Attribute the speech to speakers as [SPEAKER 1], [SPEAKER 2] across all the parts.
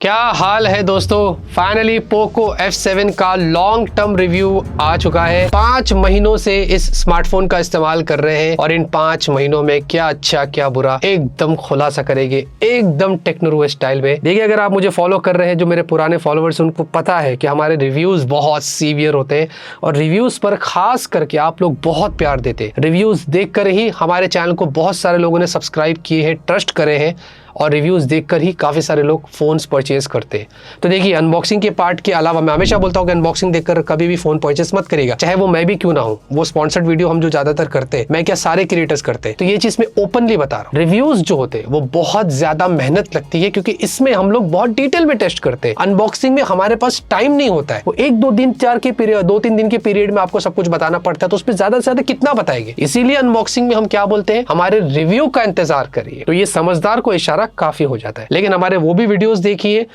[SPEAKER 1] क्या हाल है दोस्तों। फाइनली पोको F7 का लॉन्ग टर्म रिव्यू आ चुका है। 5 महीनों से इस स्मार्टफोन का इस्तेमाल कर रहे हैं और इन 5 महीनों में क्या अच्छा क्या बुरा एकदम खुलासा करेंगे, एकदम टेक्नो स्टाइल में। देखिए, अगर आप मुझे फॉलो कर रहे हैं, जो मेरे पुराने फॉलोअर्स, उनको पता है कि हमारे रिव्यूज बहुत सीवियर होते हैं और रिव्यूज पर खास करके आप लोग बहुत प्यार देते हैं। रिव्यूज देखकर ही हमारे चैनल को बहुत सारे लोगों ने सब्सक्राइब किए हैं, ट्रस्ट करे हैं और रिव्यूज देखकर ही काफी सारे लोग फोन्स परचेज करते हैं। तो देखिए, अनबॉक्सिंग के पार्ट के अलावा मैं हमेशा बोलता हूँ कि अनबॉक्सिंग देखकर कभी भी फोन परचेज मत करिएगा, चाहे वो मैं भी क्यों ना हूँ। वो स्पॉन्सर्ड वीडियो हम जो ज्यादातर करते हैं, मैं क्या सारे क्रिएटर्स करते हैं, तो ये चीज मैं ओपनली बता रहा हूँ। रिव्यूज जो होते हैं वो बहुत ज्यादा मेहनत लगती है, क्योंकि इसमें हम लोग बहुत डिटेल में टेस्ट करते हैं। अनबॉक्सिंग में हमारे पास टाइम नहीं होता है, वो 2-3 दिन के पीरियड में आपको सब कुछ बताना पड़ता है, तो उसमें ज्यादा से ज्यादा कितना बताएंगे। इसीलिए अनबॉक्सिंग में हम क्या बोलते हैं, हमारे रिव्यू का इंतजार करिए। तो ये समझदार को इशारा काफी हो जाता है। लेकिन हमारे वो भी वीडियोस देखिए,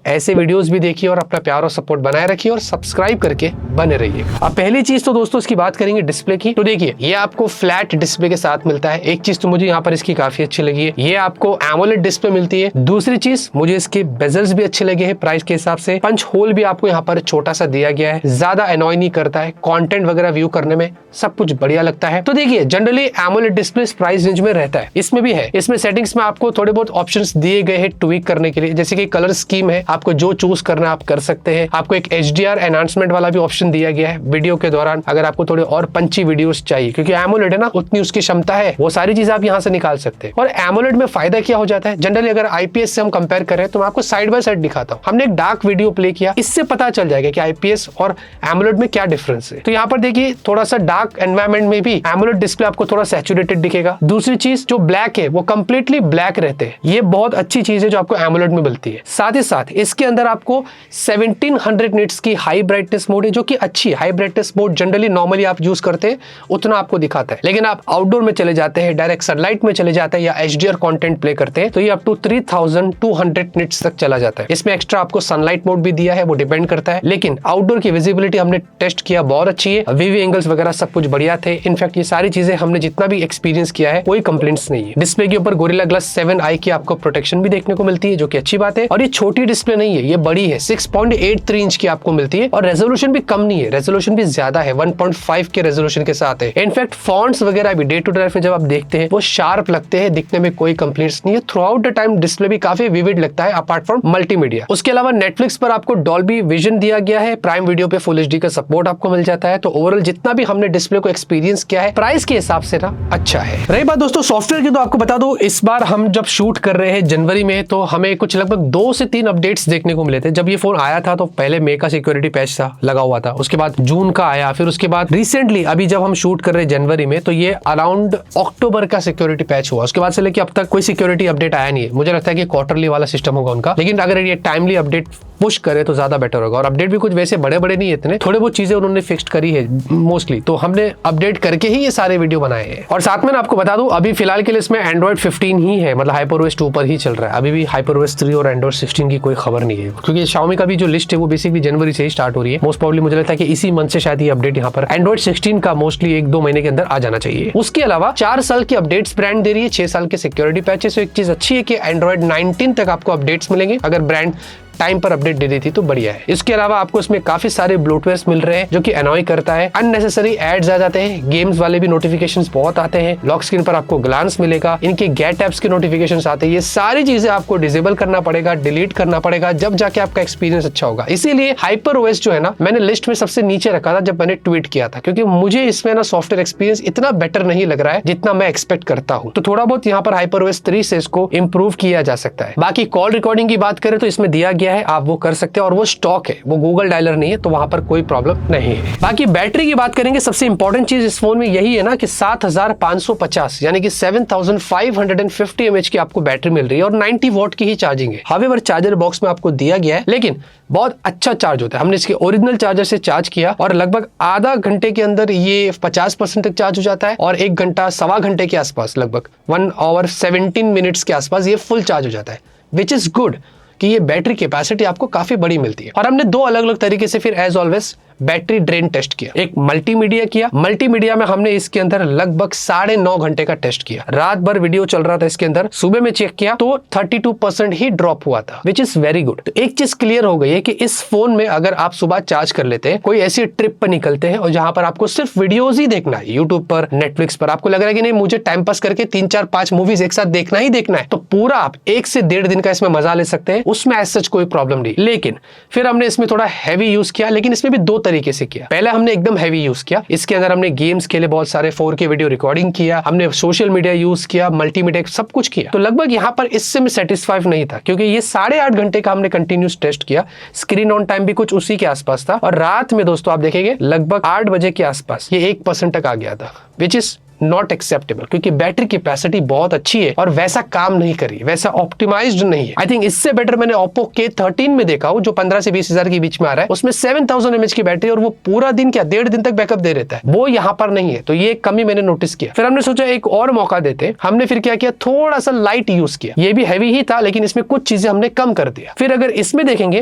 [SPEAKER 1] ऐसे वीडियोस भी देखिए और अपना प्यार और सपोर्ट बनाए रखिए और सब्सक्राइब करके बने रहिएगा। अब पहली चीज तो दोस्तों इसकी बात करेंगे डिस्प्ले की। तो देखिए, ये आपको फ्लैट डिस्प्ले के साथ मिलता है। एक चीज तो मुझे यहाँ पर इसकी काफी अच्छी लगी है, ये आपको एमोलेड डिस्प्ले मिलती है। दूसरी चीज, मुझे इसके बेजल्स भी अच्छे लगे हैं प्राइस के हिसाब से। पंच होल भी आपको यहाँ पर छोटा सा दिया गया है, ज्यादा एनॉय नहीं करता है, कंटेंट वगैरह व्यू करने में सब कुछ बढ़िया लगता है। तो देखिए, generally AMOLED display price range में रहता है, इसमें भी है। इसमें सेटिंग्स में आपको थोड़े बहुत ऑप्शंस दिए गए हैं ट्वीक करने के लिए, जैसे कि कलर स्कीम है, आपको जो चूज करना आप कर सकते हैं। आपको एक HDR एनहांसमेंट वाला भी ऑप्शन दिया गया है वीडियो के दौरान, अगर आपको थोड़े और पंची वीडियोस चाहिए, क्योंकि एमोलेड है ना, उतनी उसकी क्षमता है, वो सारी चीजें आप यहाँ से निकाल सकते हैं। और एमोलेड में फायदा क्या हो जाता है, जनरली अगर IPS से हम कंपेयर करें तो मैं आपको साइड बाय साइड दिखाता हूँ। हमने एक डार्क वीडियो प्ले किया, इससे पता चल जाएगा कि IPS और एमोलेड में क्या डिफरेंस है। तो यहाँ पर देखिए, थोड़ा सा डार्क एनवायरमेंट में भी एमोलेड डिस्प्ले आपको थोड़ा सैचुरेटेड दिखेगा। दूसरी चीज, जो ब्लैक है वो कंप्लीटली ब्लैक रहते हैं, ये बहुत अच्छी चीज है जो आपको एमोलेड में मिलती है। साथ ही साथ इसके अंदर आपको 1700 निट्स की हाई ब्राइटनेस मोड है, जो कि अच्छी है। High brightness mode generally normally आप यूज करते हैं उतना आपको दिखाता है, लेकिन आप आउटडोर में चले जाते हैं, डायरेक्ट सनलाइट में चले जाते हैं या HDR कंटेंट प्ले करते हैं, तो ये अप टू 3200 निट्स तक चला जाता है। इसमें एक्स्ट्रा आपको सनलाइट मोड भी दिया है, वो डिपेंड करता है। लेकिन आउटडोर की विजिबिलिटी हमने टेस्ट किया, बहुत अच्छी है। VV एंगल्स वगैरह सब कुछ बढ़िया थे। इनफैक्ट ये सारी चीजें हमने जितना भी एक्सपीरियंस किया है, कोई कंप्लेंट्स नहीं है। डिस्प्ले के ऊपर गोरिल्ला ग्लास 7i की आपको प्रोटेक्शन भी देखने को मिलती है, जो कि अच्छी बात है। और ये छोटी डिस्प्ले नहीं है, ये बड़ी है, 6.83 इंच की आपको मिलती है। और रेजोल्यूशन भी कम नहीं है, रेजोल्यूशन भी ज्यादा है, 1.5 के रेजोल्यूशन के साथ है। इनफैक्ट फॉन्ट्स वगैरह भी डे टू डे लाइफ में जब आप देखते हैं वो शार्प लगते हैं, दिखने में कोई कंप्लेंट्स नहीं है। Through out the time display भी काफी विविड लगता है, अपार्ट फ्रॉम मल्टीमीडिया। उसके अलावा नेटफ्लिक्स पर आपको डॉल्बी विजन दिया गया है, प्राइम वीडियो पे फुल HD का सपोर्ट आपको मिल जाता है। तो ओवरऑल जितना भी हमने डिस्प्ले को एक्सपीरियंस किया है, प्राइस के हिसाब से ना अच्छा है। रही बात दोस्तों सॉफ्टवेयर की, तो आपको बता दो, इस बार हम जब शूट कर रहे हैं जनवरी में, तो हमें कुछ लगभग 2 से 3 अपडेट्स देखने को मिले थे। जब ये फोन आया था तो पहले मई का सिक्योरिटी पैच था लगा हुआ था, उसके बाद जून का आया, फिर उसके बाद रिसेंटली अभी जब हम शूट कर रहे हैं जनवरी में, तो ये अराउंड अक्टूबर का सिक्योरिटी पैच हुआ। उसके बाद से लेके अब तक कोई सिक्योरिटी अपडेट आया नहीं है। मुझे लगता है कि क्वार्टरली वाला सिस्टम होगा उनका, लेकिन अगर ये टाइमली अपडेट पुश करे तो ज्यादा बेटर होगा। और अपडेट भी कुछ वैसे बड़े बड़े नहीं है, इतने थोड़े बहुत चीजें उन्होंने फिक्स्ड करी है मोस्टली, तो हमने अपडेट करके ही ये सारे वीडियो बनाए हैं। और साथ में आपको बता दूं, अभी फिलहाल के लिए इसमें Android 15 ही है, मतलब HyperOS 2 पर ही चल रहा है। अभी भी HyperOS 3 और Android 16 की कोई खबर नहीं है, क्योंकि Xiaomi का भी जो लिस्ट है वो बेसिकली जनवरी से ही स्टार्ट हो रही है। मोस्ट प्रोबेबली मुझे लगता है कि इसी मंथ से शायद ये अपडेट यहाँ पर Android 16 का मोस्टली 1-2 महीने के अंदर आ जाना चाहिए। उसके अलावा 4 साल की अपडेट्स ब्रांड दे रही है, 6 साल के सिक्योरिटी पैचेस। एक चीज अच्छी है कि Android 19 तक आपको अपडेट्स मिलेंगे, अगर ब्रांड टाइम पर अपडेट दे देती तो बढ़िया है। इसके अलावा आपको इसमें काफी सारे ब्लोटवेयर्स मिल रहे हैं, जो कि एनॉय करता है। अननेसेसरी एड्स आ जाते हैं, गेम्स वाले भी नोटिफिकेशंस बहुत आते हैं। लॉक स्क्रीन पर आपको ग्लांस मिलेगा, इनके गेट एप्स के नोटिफिकेशंस आते हैं। ये सारी चीजें आपको डिसेबल करना पड़ेगा, डिलीट करना पड़ेगा, जब जाके आपका एक्सपीरियंस अच्छा होगा। इसीलिए HyperOS जो है ना, मैंने लिस्ट में सबसे नीचे रखा था जब मैंने ट्वीट किया था, क्योंकि मुझे इसमें ना सॉफ्टवेयर एक्सपीरियंस इतना बेटर नहीं लग रहा है जितना मैं एक्सपेक्ट करता हूँ। तो थोड़ा बहुत यहाँ पर HyperOS 3 से इसको इंप्रूव किया जा सकता है। बाकी कॉल रिकॉर्डिंग की बात करें तो इसमें दिया गया है, आप वो कर सकते हैं, और वो स्टॉक है, वो गूगल डायलर नहीं है, तो वहां पर कोई प्रॉब्लम नहीं है। बाकी बैटरी की बात करेंगे, सबसे इंपॉर्टेंट चीज इस फोन में यही है ना कि 7550 यानी कि 7550 mAh की आपको बैटरी मिल रही है और 90 वॉट की ही चार्जिंग है। हावेवर चार्जर बॉक्स में आपको दिया गया है, लेकिन बहुत अच्छा चार्ज होता है। हमने इसके ओरिजिनल चार्जर से चार्ज किया और लगभग आधा घंटे के अंदर ये 50% तक चार्ज हो जाता है, और 1 घंटा सवा घंटे के आसपास, लगभग 1 आवर 17 मिनट्स के आसपास ये फुल चार्ज हो जाता है, विच इज गुड कि ये बैटरी कैपेसिटी आपको काफी बड़ी मिलती है। और हमने 2 अलग अलग तरीके से फिर as always battery drain test किया, एक मल्टीमीडिया किया। मल्टीमीडिया में हमने इसके अंदर लगभग 9.5 घंटे का टेस्ट किया, रात भर वीडियो चल रहा था इसके अंदर। सुबह में चेक किया तो 32% ही ड्रॉप हुआ था, विच इज वेरी गुड। तो एक चीज क्लियर हो गई है कि इस फोन में अगर आप सुबह चार्ज कर लेते हैं, कोई ऐसी ट्रिप पर निकलते हैं और जहां पर आपको सिर्फ वीडियोज ही देखना है, यूट्यूब पर, नेटफ्लिक्स पर, आपको लग रहा है कि नहीं मुझे टाइम पास करके 3 4 5 मूवीज एक साथ देखना ही देखना है, तो पूरा आप 1 से 1.5 दिन का इसमें मजा ले सकते हैं, उसमें एज सच कोई प्रॉब्लम नहीं। लेकिन फिर हमने इसमें थोड़ा हैवी यूज किया, लेकिन इसमें भी 2 तरीके से किया। पहले हमने एकदम हैवी यूज किया, इसके अंदर हमने गेम्स खेले, बहुत सारे 4K वीडियो रिकॉर्डिंग किया, हमने सोशल मीडिया यूज किया, मल्टीमीडिया सब कुछ किया। तो लगभग यहाँ पर इससे मैं सेटिस्फाइड नहीं था, क्योंकि ये 8.5 घंटे का हमने कंटिन्यूस टेस्ट किया। स्क्रीन ऑन टाइम भी कुछ उसी के आसपास था, और रात में दोस्तों आप देखेंगे लगभग 8 बजे के आसपास ये 1% तक आ गया था, विच इज नॉट एक्सेप्टेबल, क्योंकि बैटरी कैपेसिटी बहुत अच्छी है और वैसा काम नहीं करी, वैसा ऑप्टिमाइज्ड नहीं है। आई थिंक इससे बेटर मैंने Oppo K13 में देखा हूं, जो 15 से 20 हजार के बीच में आ रहा है, उसमें 7000 mAh की बैटरी और वो पूरा दिन क्या 1.5 दिन तक बैकअप दे रहता है, वो यहाँ पर नहीं है। तो ये एक कमी मैंने नोटिस किया। फिर हमने सोचा एक और मौका देते, हमने फिर क्या किया, थोड़ा सा लाइट यूज किया। ये भी हैवी ही था, लेकिन इसमें कुछ चीजें हमने कम कर दिया। फिर अगर इसमें देखेंगे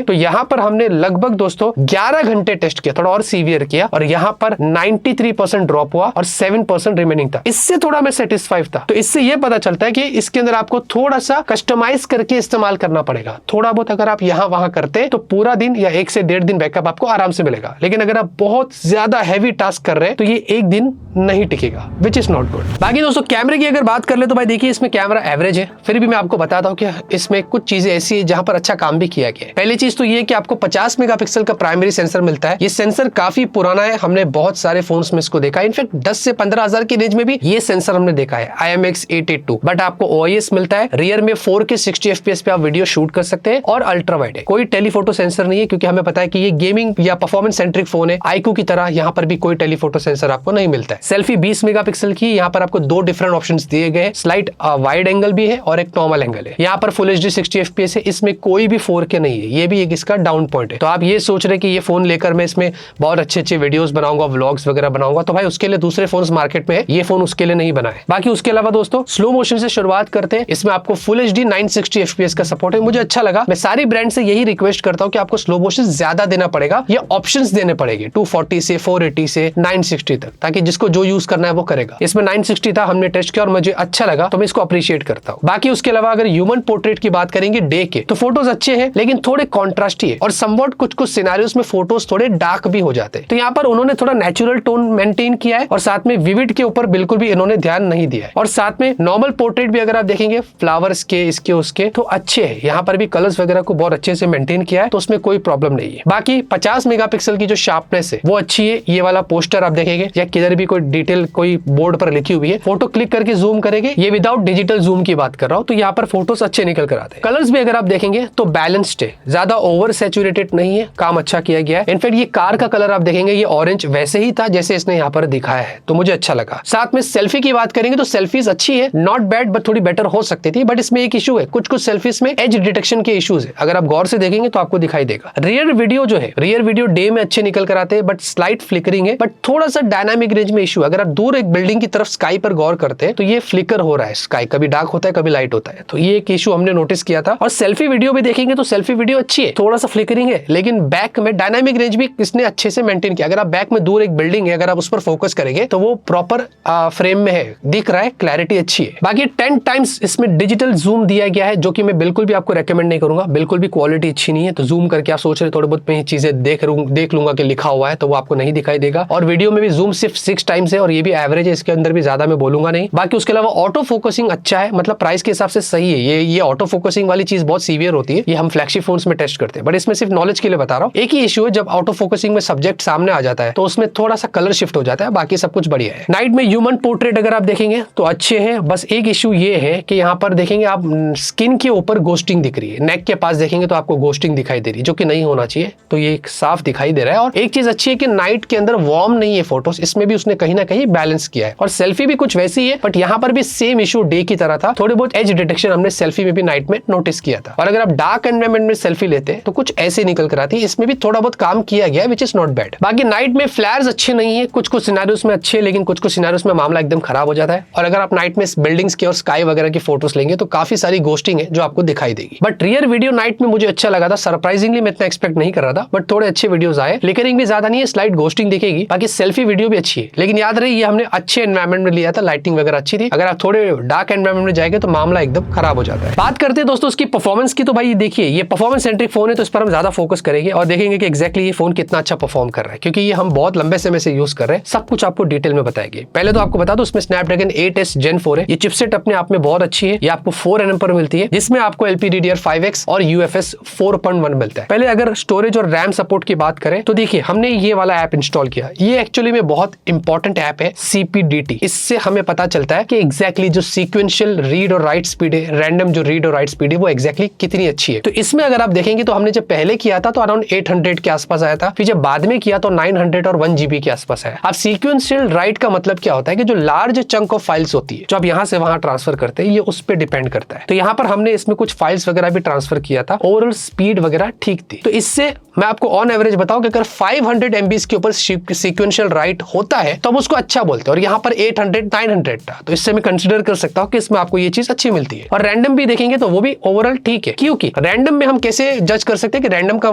[SPEAKER 1] तो यहाँ पर हमने लगभग दोस्तों 11 घंटे टेस्ट किया, थोड़ा और सीवियर किया, और यहाँ पर 93% ड्रॉप हुआ और 7% रिमेनिंग था। इससे थोड़ा सेटिस्फाइड था। तो इससे यह पता चलता है कि इसके अंदर आपको थोड़ा सा कस्टमाइज करके इस्तेमाल करना पड़ेगा। थोड़ा बहुत अगर आप यहां वहां करते तो पूरा दिन या 1 से 1.5 दिन बैकअप आपको आराम से मिलेगा, लेकिन अगर आप बहुत ज्यादा हैवी टास्क कर रहे हैं तो ये 1 दिन नहीं टिकेगा, विच इज नॉट गुड। बाकी दोस्तों कैमरे की अगर बात कर ले तो भाई देखिए इसमें कैमरा एवरेज है, फिर भी मैं आपको बताता हूं कि इसमें कुछ चीजें ऐसी है जहां पर अच्छा काम भी किया गया है। पहली चीज तो ये कि आपको 50 मेगापिक्सल का प्राइमरी सेंसर मिलता है। ये सेंसर काफी पुराना है, हमने बहुत सारे फोन्स में इसको देखा, इनफैक्ट 10 से 15 हजार की रेंज में भी ये सेंसर हमने देखा है, IMX882। बट आपको OIS मिलता है, रियर में 4K 60 FPS पे आप वीडियो शूट कर सकते हैं, और अल्ट्रा वाइड है। कोई टेलीफोटो सेंसर नहीं है, क्योंकि हमें पता है कि ये गेमिंग या परफॉर्मेंस सेंट्रिक फोन है। iQOO की तरह यहाँ पर भी कोई टेलीफोटो सेंसर आपको नहीं मिलता है। सेल्फी 20 मेगापिक्सल की, यहाँ पर आपको 2 डिफरेंट ऑप्शंस दिए गए, स्लाइट वाइड एंगल भी है और एक नॉर्मल एंगल है। यहाँ पर फुल HD 60 FPS है, इसमें कोई भी 4K नहीं है, ये भी एक इसका डाउन पॉइंट है। तो आप ये सोच रहे कि ये फोन लेकर मैं इसमें बहुत अच्छे वीडियोस बनाऊंगा, व्लॉग्स वगैरह बनाऊंगा, तो भाई उसके लिए दूसरे फोन मार्केट में है, ये फोन उसके लिए नहीं बना है। बाकी उसके अलावा दोस्तों स्लो मोशन से शुरुआत करते हैं। इसमें आपको फुल HD 960 FPS का सपोर्ट है, मुझे अच्छा लगा। मैं सारी ब्रांड से यही रिक्वेस्ट करता हूं कि आपको स्लो मोशन ज्यादा देना पड़ेगा, ये ऑप्शंस देने पड़ेंगे 240 से 480 से 960 तक, ताकि जिसको जो यूज करना है वो करेगा। इसमें 960 था, हमने टेस्ट किया और मुझे अच्छा लगा, तो मैं इसको अप्रिशिएट करता हूं। बाकी उसके अलावा अगर ह्यूमन पोर्ट्रेट की बात करेंगे डे के, तो फोटोज अच्छे हैं, लेकिन थोड़े कॉन्ट्रास्टी है, और समवॉट कुछ सिनेरियोस में फोटोज थोड़े डार्क भी हो जाते हैं। तो यहाँ पर उन्होंने थोड़ा नेचुरल टोन मेंटेन किया है, और साथ में विविड के ऊपर बिल्कुल भी इन्होंने ध्यान नहीं दिया है। और साथ में नॉर्मल पोर्ट्रेट भी अगर आप देखेंगे फ्लावर्स के, इसके उसके, तो अच्छे हैं। यहाँ पर भी कलर्स वगैरह को बहुत अच्छे से मेंटेन किया है, तो उसमें कोई प्रॉब्लम नहीं है। बाकी 50 मेगापिक्सल की जो शार्पनेस है वो अच्छी है। ये वाला पोस्टर आप देखेंगे या किधर भी कोई डिटेल कोई बोर्ड पर लिखी हुई है, फोटो क्लिक करके जूम करेंगे, ये विदाउट डिजिटल जूम की बात कर रहा हूं, तो यहाँ पर फोटोज अच्छे निकल कर आते हैं। कलर्स भी अगर आप देखेंगे तो बैलेंस्ड है, ज्यादा ओवर सैचुरेटेड नहीं है, काम अच्छा किया गया है। इनफैक्ट ये कार का कलर आप देखेंगे ये ऑरेंज वैसे ही था जैसे इसने यहाँ पर दिखाया है, तो मुझे अच्छा लगा। साथ में सेल्फी की बात करेंगे तो सेल्फीज अच्छी है, नॉट बैड, बट थोड़ी बेटर हो सकती थी। बट इसमें एक इशू है, कुछ सेल्फीज में एज डिटेक्शन के इश्यूज है, अगर आप गौर से देखेंगे तो आपको दिखाई देगा। रियर वीडियो जो है, रियर वीडियो डे में अच्छे निकल कर आते हैं, बट स्लाइट फ्लिकरिंग है, बट थोड़ा सा डायनामिक रेंज में इशू। अगर आप दूर एक बिल्डिंग की तरफ स्काई पर गौर करते हैं तो ये फ्लिकर हो रहा है, स्काई कभी डार्क होता है कभी लाइट होता है, तो ये एक इशू हमने नोटिस किया था। और सेल्फी वीडियो भी देखेंगे तो सेल्फी वीडियो अच्छी है, थोड़ा सा फ्लिकरिंग है, लेकिन बैक में डायनामिक रेंज भी इसने अच्छे से मेंटेन किया। अगर आप बैक में दूर एक बिल्डिंग है, अगर आप उस पर फोकस करेंगे तो वो प्रॉपर फ्रेम में है, दिख रहा है, क्लैरिटी अच्छी है। बाकी 10 टाइम्स इसमें डिजिटल जूम दिया गया है, जो कि मैं बिल्कुल भी आपको रेकमेंड नहीं करूंगा, बिल्कुल भी क्वालिटी अच्छी नहीं है। तो जूम करके आप सोच रहे थोड़े बहुत मैं चीजें देख लूंगा कि लिखा हुआ है, तो वो आपको नहीं दिखाई देगा। और वीडियो में भी जूम सिर्फ 6 टाइम्स है, और ये भी एवरेज है, इसके अंदर भी ज्यादा मैं बोलूंगा नहीं। बाकी उसके अलावा ऑटो फोकसिंग अच्छा है, मतलब प्राइस के हिसाब से सही है। ये ऑटो फोकसिंग वाली चीज बहुत सीवियर होती है, ये हम फ्लैगशिप फोन्स में टेस्ट करते हैं, बट इसमें सिर्फ नॉलेज के लिए बता रहा हूँ। एक ही इशू है, जब ऑटो फोकसिंग में सब्जेक्ट सामने आ जाता है तो उसमें थोड़ा सा कलर शिफ्ट हो जाता है, बाकी सब कुछ बढ़िया है। नाइट में ह्यूमन पोर्ट्रेट अगर आप देखेंगे तो अच्छे हैं, बस एक इशू ये है कि यहाँ पर देखेंगे आप स्किन के ऊपर गोस्टिंग दिख रही है, नेक के पास देखेंगे तो आपको गोस्टिंग दिखाई दे रही है, जो कि नहीं होना चाहिए, तो ये साफ दिखाई दे रहा है। और एक चीज अच्छी है कि नाइट के अंदर वार्म नहीं है फोटोज, इसमें भी उसने कहीं ना कहीं बैलेंस किया है। और सेल्फी भी कुछ वैसी है, बट यहाँ पर भी सेम इशू डे की तरह था, थोड़े बहुत एज डिटेक्शन हमने सेल्फी में भी नाइट में नोटिस किया था। और अगर आप डार्क एनवायरनमेंट में सेल्फी लेते हैं तो कुछ ऐसे निकल कर आती है, इसमें भी थोड़ा बहुत काम किया गया है, विच इज नॉट बैड। बाकी नाइट में फ्लैर्स अच्छे नहीं है, कुछ सिनेरियोस में अच्छे, लेकिन कुछ सिनेरियोस में उसमें मामला एकदम खराब हो जाता है। और अगर आप नाइट में बिल्डिंग्स की और स्काई वगैरह की फोटोज लेंगे तो काफी सारी घोस्टिंग है जो आपको दिखाई देगी। बट रियर वीडियो नाइट में मुझे अच्छा लगा था, सरप्राइजिंगली मैं इतना एक्सपेक्ट नहीं कर रहा था, बट थोड़े अच्छे वीडियोस आए। फ्लिकरिंग भी ज्यादा नहीं है, स्लाइड घोस्टिंग दिखेगी, बाकी सेल्फी वीडियो भी अच्छी है। लेकिन याद रहे ये हमने अच्छे एनवायरमेंट में लिया था, लाइटिंग वगैरह अच्छी थी। अगर आप थोड़े डार्क एनवायरमेंट में जाएंगे तो मामला एकदम खराब हो जाता है। बात करते हैं दोस्तों इसकी परफॉर्मेंस की, तो भाई देखिए ये परफॉर्मेंस सेंट्रिक फोन है तो इस पर हम ज्यादा फोकस करेंगे और देखेंगे कि एक्जैक्टली ये फोन कितना अच्छा परफॉर्म कर रहा है, क्योंकि ये हम बहुत लंबे समय से यूज कर रहे हैं। सब कुछ आपको डिटेल में बताएंगे। पहले तो आपको बता दो इसमें स्नैपड्रैगन 8S Gen 4 है। ये चिपसेट अपने आप में बहुत अच्छी है। ये आपको 4nm पर मिलती है, जिसमें आपको LPDDR5X और UFS 4.1 मिलता है। पहले अगर स्टोरेज और रैम सपोर्ट की बात करें तो देखिए हमने ये वाला ऐप इंस्टॉल किया। ये एक्चुअली में बहुत इंपॉर्टेंट ऐप है, CPDT। इससे हमें पता चलता है कि एग्जैक्टली जो सीक्वेंशियल रीड और राइट स्पीड है, रैंडम जो रीड और राइट स्पीड है, वो एग्जैक्टली कितनी अच्छी है। तो इसमें अगर आप देखेंगे तो हमने जब पहले किया था तो अराउंड 800 के आसपास आया था, फिर जब बाद में किया तो 900 और 1 GB के आसपास आया। अब सीक्वेंशियल राइट का मतलब क्या होता है कि जो लार्ज चंक ऑफ फाइल्स होती है जो आप यहाँ से वहां ट्रांसफर करते हैं, ये उस पर डिपेंड करता है। तो यहाँ पर हमने इसमें कुछ फाइल्स वगैरह भी ट्रांसफर किया था, ओवरऑल स्पीड वगैरह ठीक थी। तो इससे मैं आपको ऑन एवरेज बताऊं कि अगर 500 MB के ऊपर सीक्वेंशियल राइट होता है तो हम उसको अच्छा बोलते हैं, और यहाँ पर 800 900 था, तो इससे मैं कंसिडर कर सकता हूँ कि इसमें आपको ये चीज अच्छी मिलती है। और रैंडम भी देखेंगे तो वो भी ओवरऑल ठीक है, क्योंकि रैंडम में हम कैसे जज कर सकते हैं कि रैंडम का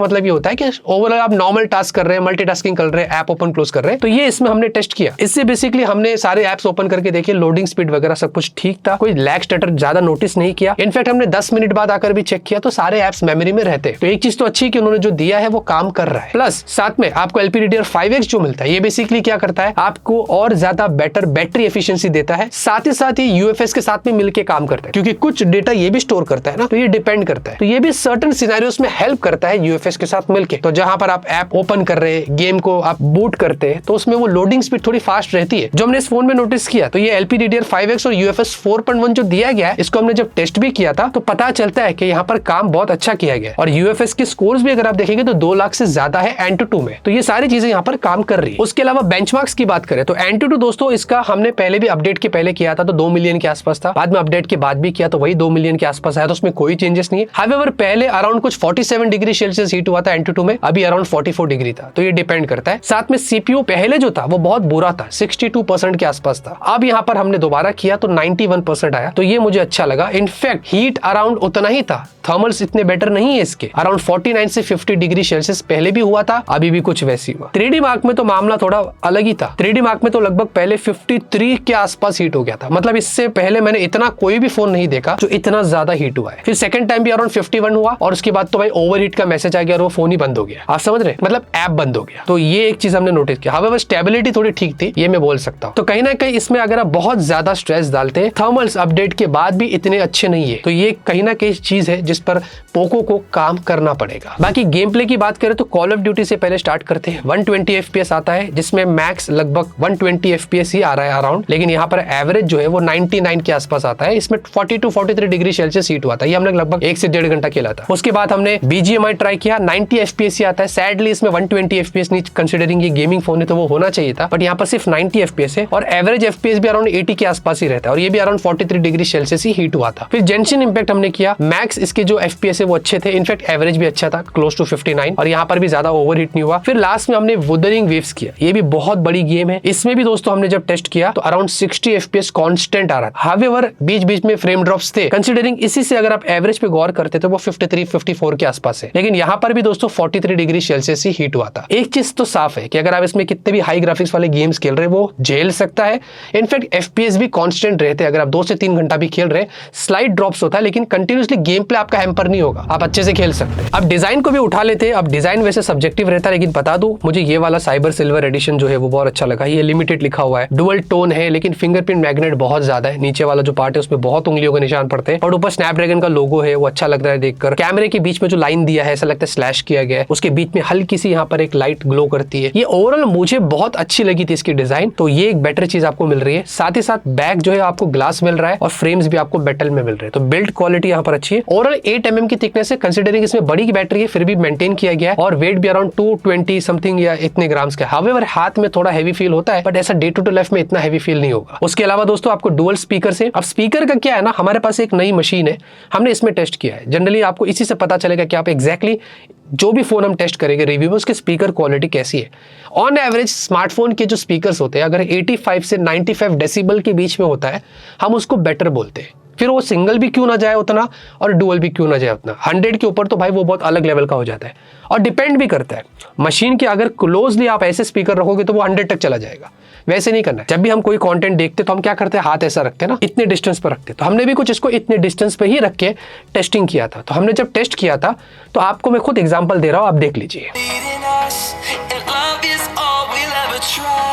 [SPEAKER 1] मतलब ये होता है कि ओवरऑल आप नॉर्मल टास्क कर रहे हैं, मल्टीटास्किंग कर रहे हैं, ऐप ओपन क्लोज कर रहे हैं। तो ये इसमें हमने टेस्ट किया। इससे बेसिकली हमने सारे ऐप्स ओपन करके देखे, लोडिंग स्पीड वगैरह सब कुछ ठीक था, कोई लैग स्टटर ज्यादा नोटिस नहीं किया। इनफैक्ट हमने 10 मिनट बाद आकर भी चेक किया तो सारे ऐप्स मेमोरी में रहते। तो एक चीज तो अच्छी कि उन्होंने जो दिया है वो काम कर रहा है। प्लस साथ में आपको LPDDR5X जो मिलता है, ये बेसिकली क्या करता है, आपको और ज्यादा बेटर बैटरी एफिशिएंसी देता है। साथ ही UFS के साथ में मिलके काम करता है, क्योंकि कुछ डेटा ये भी स्टोर करता है ना, तो ये डिपेंड करता है। तो ये भी सर्टेन सिनेरियोस में हेल्प करता है UFS के साथ मिलके। तो जहां पर आप ऐप ओपन कर रहे हैं, गेम को आप बूट करते हैं, तो उसमें वो लोडिंग स्पीड थोड़ी फास्ट रहती है, जो हमने इस फोन में नोटिस किया। तो ये LPDDR5X और UFS 4.1 जो दिया गया है, इसको हमने जब टेस्ट भी किया था तो पता चलता है कि यहाँ पर काम बहुत अच्छा किया गया है। और UFS के स्कोर्स भी अगर आप देखेंगे तो 2 लाख से ज्यादा है Antutu में। तो ये सारी चीजें यहाँ पर काम कर रही है। उसके अलावा बेंचमार्क्स की बात करें तो Antutu दोस्तों इसका हमने पहले भी अपडेट के पहले किया था तो 2 मिलियन के आसपास था, बाद में अपडेट के बाद भी किया तो वही 2 मिलियन के आसपास आया, तो उसमें कोई चेंजेस नहीं है। हाउएवर पहले अराउंड कुछ 47 डिग्री सेल्सियस हीट हुआ था Antutu में, अभी अराउंड 44 डिग्री था, तो ये डिपेंड करता है। साथ में CPU पहले जो था वो बहुत बुरा था, 62% के आसपास था। अब यहाँ पर हमने दोबारा किया तो 91% आया, तो ये मुझे अच्छा लगा। इनफैक्ट हीट अराउंड उतना ही था, थर्मल्स इतने बेटर नहीं है इसके, अराउंड 49 से 50 डिग्री सेल्सियस पहले भी हुआ था, अभी भी कुछ वैसी हुआ। 3D मार्क में तो मामला थोड़ा अलग ही था। 3D मार्क में तो लगभग पहले 53 के आसपास हीट हो गया था, मतलब इससे पहले मैंने इतना कोई भी फोन नहीं देखा जो इतना ज्यादा हीट हुआ है। फिर सेकंड टाइम भी अराउंड 51 हुआ और उसके बाद तो भाई ओवरहीट का मैसेज आ गया और वो फोन ही बंद हो गया। आप समझ रहे, मतलब ऐप बंद हो गया। तो ये एक चीज हमने नोटिस किया। हाउएवर स्टेबिलिटी थोड़ी ठीक थी, ये मैं बोल सकता हूँ। तो कहीं ना कहीं इसमें अगर आप बहुत ज्यादा स्ट्रेस डालते हैं, थर्मल्स अपडेट के बाद भी इतने अच्छे नहीं है, तो ये कहीं ना कहीं चीज है जिस पर पोको को काम करना पड़ेगा। बाकी गेम प्ले की बात करें तो कॉल ऑफ ड्यूटी से पहले स्टार्ट करते हैं। 120 FPS आता है, जिसमें मैक्स लगभग 120 FPS ही आ रहा है अराउंड, लेकिन यहाँ पर एवरेज जो है वो 99 के आसपास आता है। इसमें 40 to 43 डिग्री सेल्सियस हीट हुआ था, ये हमने लगभग 1 से 1.5 घंटा खेला था। उसके बाद हमने BGMI ट्राई किया, 90 FPS ही आता है। सैडली इसमें 120 FPS नहीं, कंसिडरिंग ये गेमिंग फोन है तो वो होना चाहिए था, बट यहाँ पर सिर्फ 90 FPS है और एवरेज FPS भी अराउंड 80 के आसपास ही रहता है, और ये भी अराउंड 43 डिग्री सेल्सियस ही हीट हुआ था। फिर जेंशिन इंपैक्ट हमने किया, मैक्स इसके जो FPS है वो अच्छे थे, इनफैक्ट एवरेज भी अच्छा था, क्लोज टू 59, और यहाँ पर भी ज्यादा ओवरहीट नहीं हुआ। फिर लास्ट में हमने वुदरिंग वेव्स किया, ये भी बहुत बड़ी गेम है। इसमें भी दोस्तों हमने जब टेस्ट किया तो अराउंड 60 FPS कांस्टेंट आ रहा था। हाउएवर बीच बीच में फ्रेम ड्रॉप्स थे, कंसीडरिंग इसी से अगर आप एवरेज पे गौर करते तो वो 53-54 के आसपास है, लेकिन यहाँ पर भी दोस्तों 43 डिग्री सेल्सियस ही हीट हुआ था। एक चीज तो साफ है कि अगर आप इसमें कितने भी हाई ग्राफिक्स वाले गेम्स खेल रहे हैं वो झेल सकता है। इनफैक्ट FPS भी कांस्टेंट रहते हैं, अगर आप 2 से 3 घंटा भी खेल रहे हैं, स्लाइड ड्रॉप्स होता है, लेकिन कंटिन्यूसली गेम प्ले आपका हैम्पर नहीं होगा, आप अच्छे से खेल सकते हैं। अब डिजाइन को भी उठा लेते हैं। अब डिजाइन वैसे सब्जेक्टिव रहता है, लेकिन बता दूं मुझे ये वाला साइबर सिल्वर एडिशन जो है वो बहुत अच्छा लगा। ये लिमिटेड लिखा हुआ है, डुअल टोन है, लेकिन फिंगरप्रिंट मैग्नेट बहुत ज्यादा है। नीचे वाला जो पार्ट है उसमें बहुत उंगलियों के निशान पड़ते हैं, और ऊपर स्नैपड्रैगन का लोगो है, वो अच्छा लग रहा है देखकर। कैमरे के बीच में जो लाइन दिया है ऐसा लगता है स्लैश किया गया है, उसके बीच में हल्की सी यहाँ पर एक लाइट ग्लो करती है। ये ओवरऑल मुझे बहुत अच्छी लगी थी इसकी डिजाइन, तो ये एक बेटर चीज आपको मिल रही है। साथ ही साथ बैक जो है आपको ग्लास मिल रहा है और फ्रेम्स भी आपको मेटल में मिल रहे हैं, तो बिल्ड क्वालिटी यहाँ पर अच्छी है। ओवरऑल 8 mm की थिकनेस है, कंसिडरिंग इसमें बड़ी की बैटरी है फिर भी मेंटेन किया गया है, और वेट भी अराउंड 220 समथिंग या इतने ग्राम्स का। हाउएवर हाथ में थोड़ा हैवी फील होता है, बट ऐसा डे टू डे लाइफ में इतना हैवी फील नहीं होगा। उसके अलावा दोस्तों आपको डुअल स्पीकर से, अब स्पीकर का क्या है ना, हमारे पास एक नई मशीन है, हमने इसमें टेस्ट किया है। जनरली आपको इसी से पता चलेगा कि आप एग्जैक्टली जो भी फोन हम टेस्ट करेंगे रिव्यू में उसकी स्पीकर क्वालिटी कैसी है। ऑन एवरेज स्मार्टफोन के जो स्पीकर्स होते हैं अगर 85 से 95 डेसिबल के बीच में होता है हम उसको बेटर बोलते हैं। फिर वो सिंगल भी क्यों ना जाए उतना और डुअल भी क्यों ना जाए उतना, 100 के ऊपर तो भाई वो बहुत अलग लेवल का हो जाता है। और डिपेंड भी करता है मशीन के, अगर क्लोजली आप ऐसे स्पीकर रखोगे तो वो 100 तक चला जाएगा। वैसे नहीं करना है। जब भी हम कोई कंटेंट देखते तो हम क्या करते हैं, हाथ ऐसा रखते हैं ना, इतने डिस्टेंस पर रखते हैं। तो हमने भी कुछ इसको इतने डिस्टेंस पे ही रख के टेस्टिंग किया था। तो हमने जब टेस्ट किया था तो आपको मैं खुद एग्जांपल दे रहा हूं, आप देख लीजिए।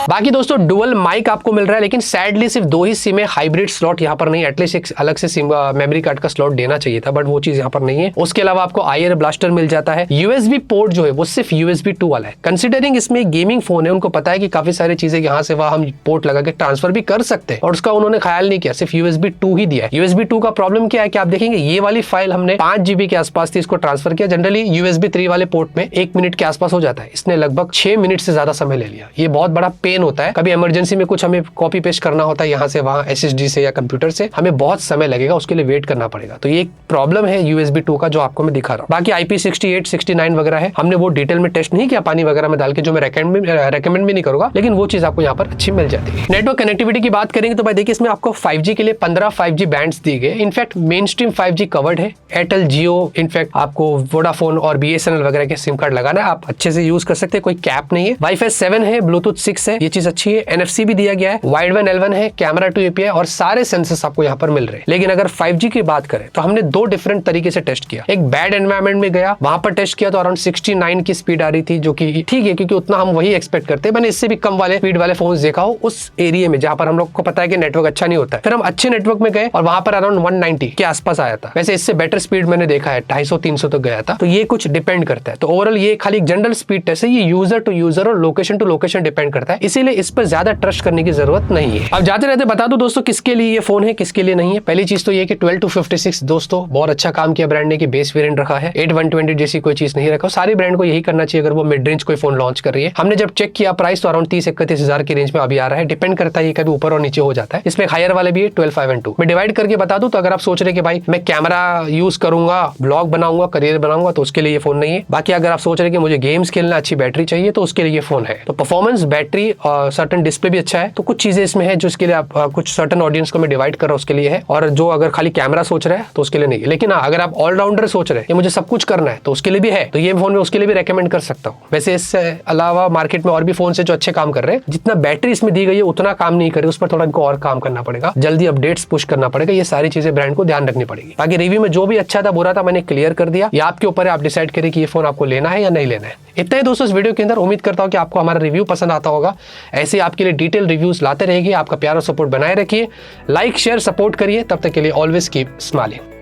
[SPEAKER 1] बाकी दोस्तों डुअल माइक आपको मिल रहा है, लेकिन सैडली सिर्फ 2 ही सिम है, हाइब्रिड स्लॉट यहाँ पर नहीं। एटलीस्ट एक अलग से सिम मेमोरी कार्ड का स्लॉट देना चाहिए था, बट वो चीज यहाँ पर नहीं है। उसके अलावा आपको आईआर ब्लास्टर मिल जाता है। यूएसबी पोर्ट जो है वो सिर्फ USB 2 वाला है। कंसिडरिंग इसमें गेमिंग फोन है, उनको पता है कि काफी सारी चीजें यहाँ से वहां हम पोर्ट लगा के ट्रांसफर भी कर सकते हैं, और उसका उन्होंने ख्याल नहीं किया, सिर्फ USB 2 ही दिया है। USB 2 का प्रॉब्लम क्या है कि आप देखेंगे ये वाली फाइल हमने 5 GB के आसपास थी, इसको ट्रांसफर किया। जनरली USB 3 वाले पोर्ट में 1 मिनट के आसपास हो जाता है, इसने लगभग 6 मिनट से ज्यादा समय ले लिया। ये बहुत बड़ा पेन होता है। कभी इमरजेंसी में कुछ हमें कॉपी पेस्ट करना होता है यहाँ से वहां SSD से या कंप्यूटर से, हमें बहुत समय लगेगा, उसके लिए वेट करना पड़ेगा। तो ये एक प्रॉब्लम है USB 2 का जो आपको मैं दिखा रहा हूँ। बाकी IP68, 69 वगैरह है, हमने वो डिटेल में टेस्ट नहीं किया पानी वगैरह में डाल के, जो मैं रेकमेंड भी नहीं करूंगा, लेकिन वो चीज आपको यहाँ पर अच्छी मिल जाती है। नेटवर्क कनेक्टिविटी की बात करेंगे तो भाई देखिए इसमें आपको 5G के लिए 15 5G बैंड्स दिए गए। In fact main stream 5G covered है। एयरटेल, जियो, इनफैक्ट आपको वोडाफोन और BSNL वगैरह के सिम कार्ड लगाना है, आप अच्छे से यूज कर सकते हैं, कोई कैप नहीं है। वाईफाई 7 है, ब्लूटूथ 6 है, ये चीज अच्छी है। NFC भी दिया गया है, वाइड वन L1 है, कैमरा 2 API और सारे सेंसर्स आपको यहाँ पर मिल रहे हैं। लेकिन अगर 5G की बात करें तो हमने 2 डिफरेंट तरीके से टेस्ट किया। एक बैड एनवायरनमेंट में गया, वहां पर टेस्ट किया तो अराउंड 69 की स्पीड आ रही थी, जो कि ठीक है क्योंकि उतना हम वही एक्सपेक्ट करते हैं। मैंने इससे भी कम वाले स्पीड वाले फोन देखा हो उस एरिया में जहां पर हम लोग को पता है कि नेटवर्क अच्छा नहीं होता है। फिर हम अच्छे नेटवर्क में गए और वहां पर अराउंड 190 के आसपास आया था। वैसे इससे बेटर स्पीड मैंने देखा है, 250-300 तक गया था। तो ये कुछ डिपेंड करता है। तो ओवरऑल ये खाली जनरल स्पीड टेस्ट है, ये यूजर टू यूजर और लोकेशन टू लोकेशन डिपेंड करता है, इसीलिए इस पर ज्यादा ट्रस्ट करने की जरूरत नहीं है। अब जाते रहते बता दो दोस्तों किसके लिए ये फोन है, किसके लिए नहीं है। पहली चीज तो ये कि 12 to 56 दोस्तों बहुत अच्छा काम किया ब्रांड ने कि बेस वेरिएंट रखा है, 8120 जैसी कोई चीज नहीं रखा। सारी ब्रांड को यही करना चाहिए अगर वो मिड रेंज कोई फोन लॉन्च कर रही है। हमने जब चेक किया प्राइस तो अराउंड 30-31 हजार की रेंज में अभी आ रहा है। डिपेंड करता है, ये कभी ऊपर और नीचे हो जाता है। इसमें हायर वाले भी है 12, 5 and 2। मैं डिवाइड करके बता दूं तो अगर आप सोच रहे कि भाई मैं कैमरा यूज करूंगा, ब्लॉग बनाऊंगा, करियर बनाऊंगा, तो उसके लिए ये फोन नहीं है। बाकी अगर आप सोच रहे कि मुझे गेम्स खेलना, अच्छी बैटरी चाहिए, तो उसके लिए ये फोन है। तो परफॉर्मेंस, बैटरी और सर्टन डिस्प्ले भी अच्छा है। तो कुछ चीजें इसमें है जो इसके लिए आप कुछ सर्टन ऑडियंस को मैं डिवाइड कर रहा हूं उसके लिए है, और जो अगर खाली कैमरा सोच रहे हैं तो उसके लिए नहीं है। लेकिन अगर आप ऑलराउंडर सोच रहे हैं कि मुझे सब कुछ करना है तो उसके लिए भी है, तो ये फोन में उसके लिए भी रेकमेंड कर सकता हूँ। वैसे इससे अलावा मार्केट में और भी फोन है जो अच्छे काम कर रहे हैं। जितना बैटरी इसमें दी गई है उतना काम नहीं कर रही, उस पर थोड़ा इनको और काम करना पड़ेगा, जल्दी अपडेट्स पुश करना पड़ेगा। ये सारी चीजें ब्रांड को ध्यान रखनी पड़ेगी। बाकी रिव्यू में जो भी अच्छा था बुरा था मैंने क्लियर कर दिया। ये आपके ऊपर है, आप डिसाइड करें कि ये फोन आपको लेना है या नहीं लेना है। इतना ही दोस्तों इस वीडियो के अंदर। उम्मीद करता हूँ कि आपको हमारा रिव्यू पसंद आता होगा। ऐसे आपके लिए डिटेल रिव्यूज लाते रहेंगे। आपका प्यार और सपोर्ट बनाए रखिए, लाइक शेयर सपोर्ट करिए। तब तक के लिए ऑलवेज कीप स्माइलिंग।